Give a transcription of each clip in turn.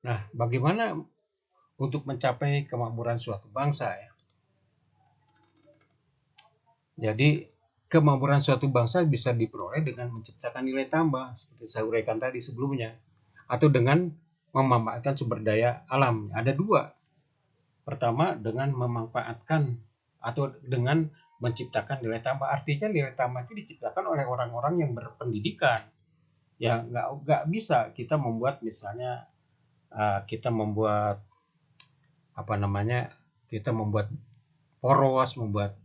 Nah, bagaimana untuk mencapai kemakmuran suatu bangsa ya? Jadi kemakmuran suatu bangsa bisa diperoleh dengan menciptakan nilai tambah seperti saya uraikan tadi sebelumnya, atau dengan memanfaatkan sumber daya alam. Ada dua. Pertama dengan memanfaatkan atau dengan menciptakan nilai tambah. Artinya nilai tambah itu diciptakan oleh orang-orang yang berpendidikan. Ya nggak bisa kita membuat misalnya kita membuat apa namanya kita membuat poros, membuat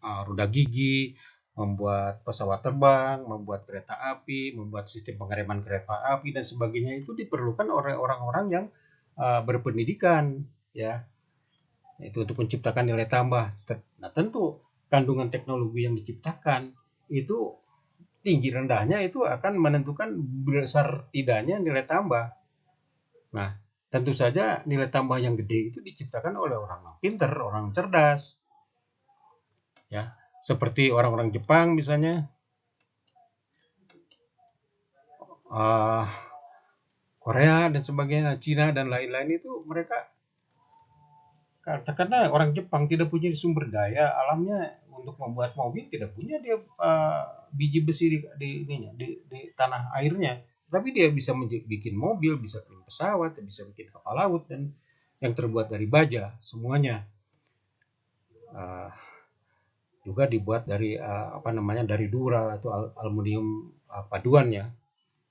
roda gigi, membuat pesawat terbang, membuat kereta api, membuat sistem pengereman kereta api dan sebagainya itu diperlukan oleh orang-orang yang berpendidikan ya. Itu untuk menciptakan nilai tambah. Nah, tentu kandungan teknologi yang diciptakan itu tinggi rendahnya itu akan menentukan besar tidaknya nilai tambah. Nah, tentu saja nilai tambah yang gede itu diciptakan oleh orang pinter, orang cerdas, ya. Seperti orang-orang Jepang misalnya, uh, Korea dan sebagainya, Cina dan lain-lain itu mereka karena orang Jepang tidak punya sumber daya alamnya untuk membuat mobil, tidak punya dia biji besi di tanah airnya, tapi dia bisa bikin mobil, bisa bikin pesawat, bisa bikin kapal laut dan yang terbuat dari baja semuanya. Uh, Juga dibuat dari apa namanya dari dura atau aluminium paduan ya.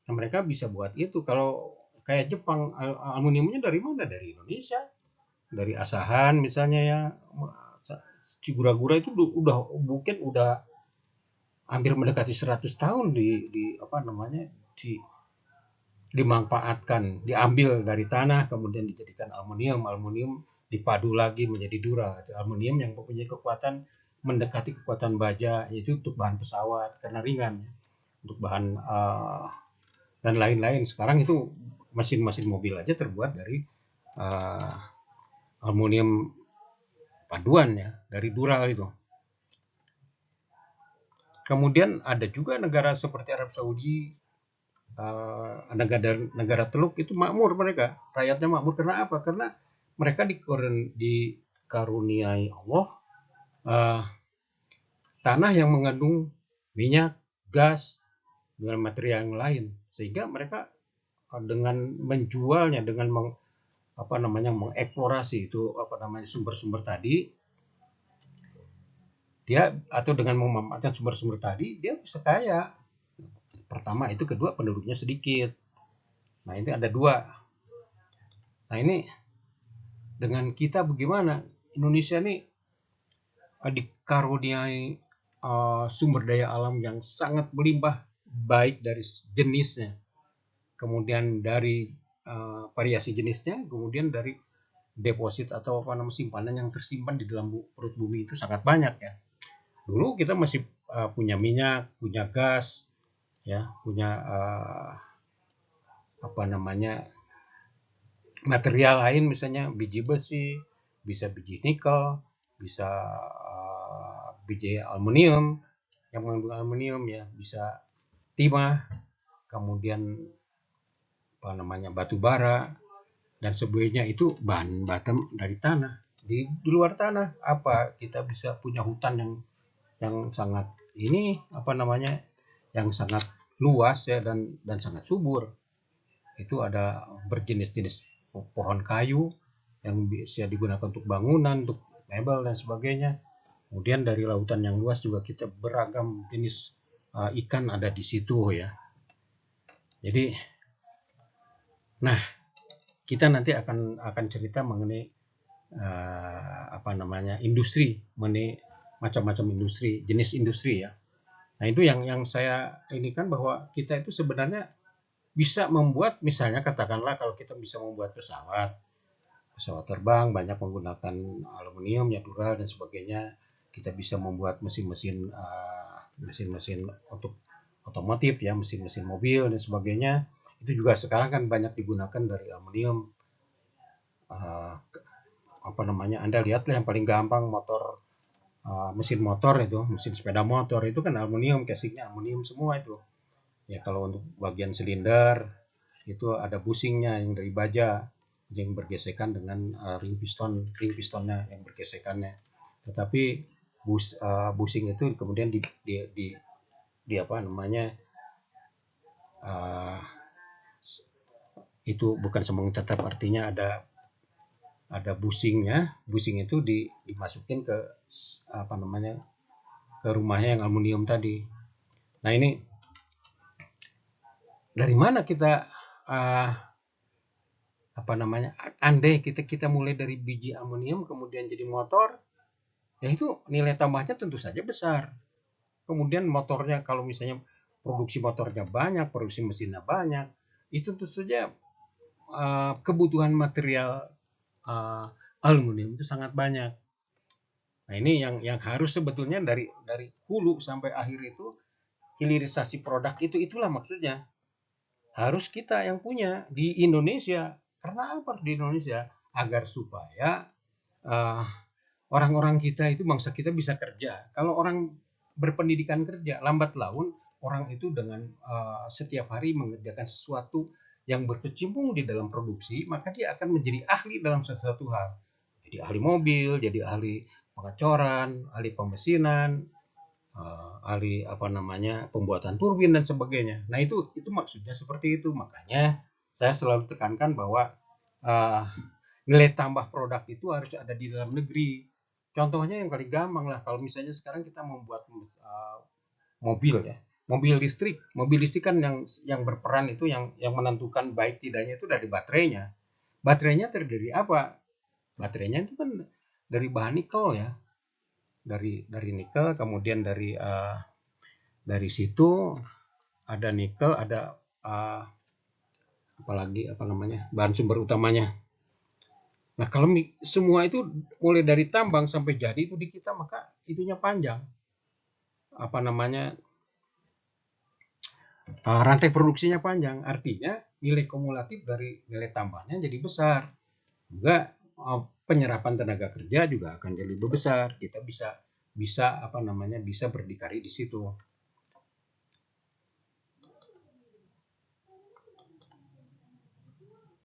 Nah, mereka bisa buat itu. Kalau kayak Jepang, aluminiumnya dari mana? Dari Indonesia, dari Asahan misalnya ya. Cigura-gura itu udah mungkin udah hampir mendekati 100 tahun di apa namanya di dimanfaatkan, diambil dari tanah kemudian dijadikan aluminium, aluminium dipadu lagi menjadi dura. Aluminium yang mempunyai kekuatan mendekati kekuatan baja, yaitu untuk bahan pesawat karena ringan, untuk bahan dan lain-lain. Sekarang itu mesin-mesin mobil aja terbuat dari uh, aluminium paduan ya, dari dura itu. Kemudian ada juga negara seperti Arab Saudi, negara negara Teluk itu makmur mereka, rakyatnya makmur karena apa? Karena mereka dikaruniai Allah uh, tanah yang mengandung minyak, gas, dengan material yang lain, sehingga mereka dengan menjualnya, dengan apa namanya mengeksplorasi itu apa namanya sumber-sumber tadi, dia atau dengan memanfaatkan sumber-sumber tadi dia bisa kaya. Pertama itu, kedua penduduknya sedikit. Nah ini ada dua. Nah ini dengan kita bagaimana? Indonesia ini dikaruniai sumber daya alam yang sangat melimpah, baik dari jenisnya, kemudian dari variasi jenisnya, kemudian dari deposit atau apa namanya simpanan yang tersimpan di dalam perut bumi itu sangat banyak ya. Dulu kita masih punya minyak, punya gas, ya, punya apa namanya material lain misalnya biji besi, bisa biji nikel, bisa biji aluminium yang mengandung aluminium ya, bisa timah, kemudian apa namanya batu bara dan sebagainya itu bahan batam dari tanah. Di luar tanah apa kita bisa punya hutan yang sangat ini apa namanya yang sangat luas ya dan sangat subur. Itu ada berjenis-jenis pohon kayu yang bisa digunakan untuk bangunan, untuk mebel dan sebagainya. Kemudian dari lautan yang luas juga kita beragam jenis ikan ada di situ ya. Jadi, nah kita nanti akan cerita mengenai apa namanya industri, mengenai macam-macam industri, jenis industri ya. Nah itu yang saya ini kan bahwa kita itu sebenarnya bisa membuat misalnya katakanlah kalau kita bisa membuat pesawat, pesawat terbang banyak menggunakan aluminium, ya dural dan sebagainya. Kita bisa membuat mesin-mesin mesin-mesin untuk otomotif ya, mesin-mesin mobil dan sebagainya. Itu juga sekarang kan banyak digunakan dari aluminium. Uh, apa namanya? Anda lihatlah yang paling gampang motor mesin motor itu, mesin sepeda motor itu kan aluminium, casingnya aluminium semua itu. Ya kalau untuk bagian silinder itu ada bushingnya yang dari baja. yang bergesekan dengan ring pistonnya yang bergesekannya. Tetapi bushing itu kemudian di apa namanya uh, itu bukan sambung tetap, artinya ada bushingnya. Bushing itu dimasukin ke apa namanya ke rumahnya yang aluminium tadi. Nah ini dari mana kita apa namanya, andai kita mulai dari biji aluminium kemudian jadi motor, ya itu nilai tambahnya tentu saja besar. Kemudian motornya, kalau misalnya produksi motornya banyak, produksi mesinnya banyak, itu tentu saja kebutuhan material aluminium itu sangat banyak. Nah ini yang harus sebetulnya dari hulu sampai akhir itu, hilirisasi produk itulah maksudnya harus kita yang punya di Indonesia. Karena apa di Indonesia? Agar supaya uh, orang-orang kita itu, bangsa kita bisa kerja. Kalau orang berpendidikan kerja, lambat laun orang itu dengan setiap hari mengerjakan sesuatu yang berkecimpung di dalam produksi, maka dia akan menjadi ahli dalam sesuatu hal. Jadi ahli mobil, jadi ahli pengecoran, ahli pemesinan, ahli apa namanya pembuatan turbin dan sebagainya. Nah itu maksudnya seperti itu. Makanya saya selalu tekankan bahwa uh, nilai tambah produk itu harus ada di dalam negeri. Contohnya yang paling gampang lah, kalau misalnya sekarang kita membuat mobil ya, mobil listrik kan yang berperan itu, yang menentukan baik tidaknya itu dari baterainya. Baterainya terdiri apa? Baterainya itu kan dari bahan nikel ya, dari nikel, kemudian dari situ ada nikel, ada apalagi apa namanya bahan sumber utamanya. Nah kalau semua itu mulai dari tambang sampai jadi itu di kita, maka itunya panjang, apa namanya rantai produksinya panjang, artinya nilai kumulatif dari nilai tambahnya jadi besar juga. Penyerapan tenaga kerja juga akan jadi lebih besar, kita bisa apa namanya bisa berdikari di situ.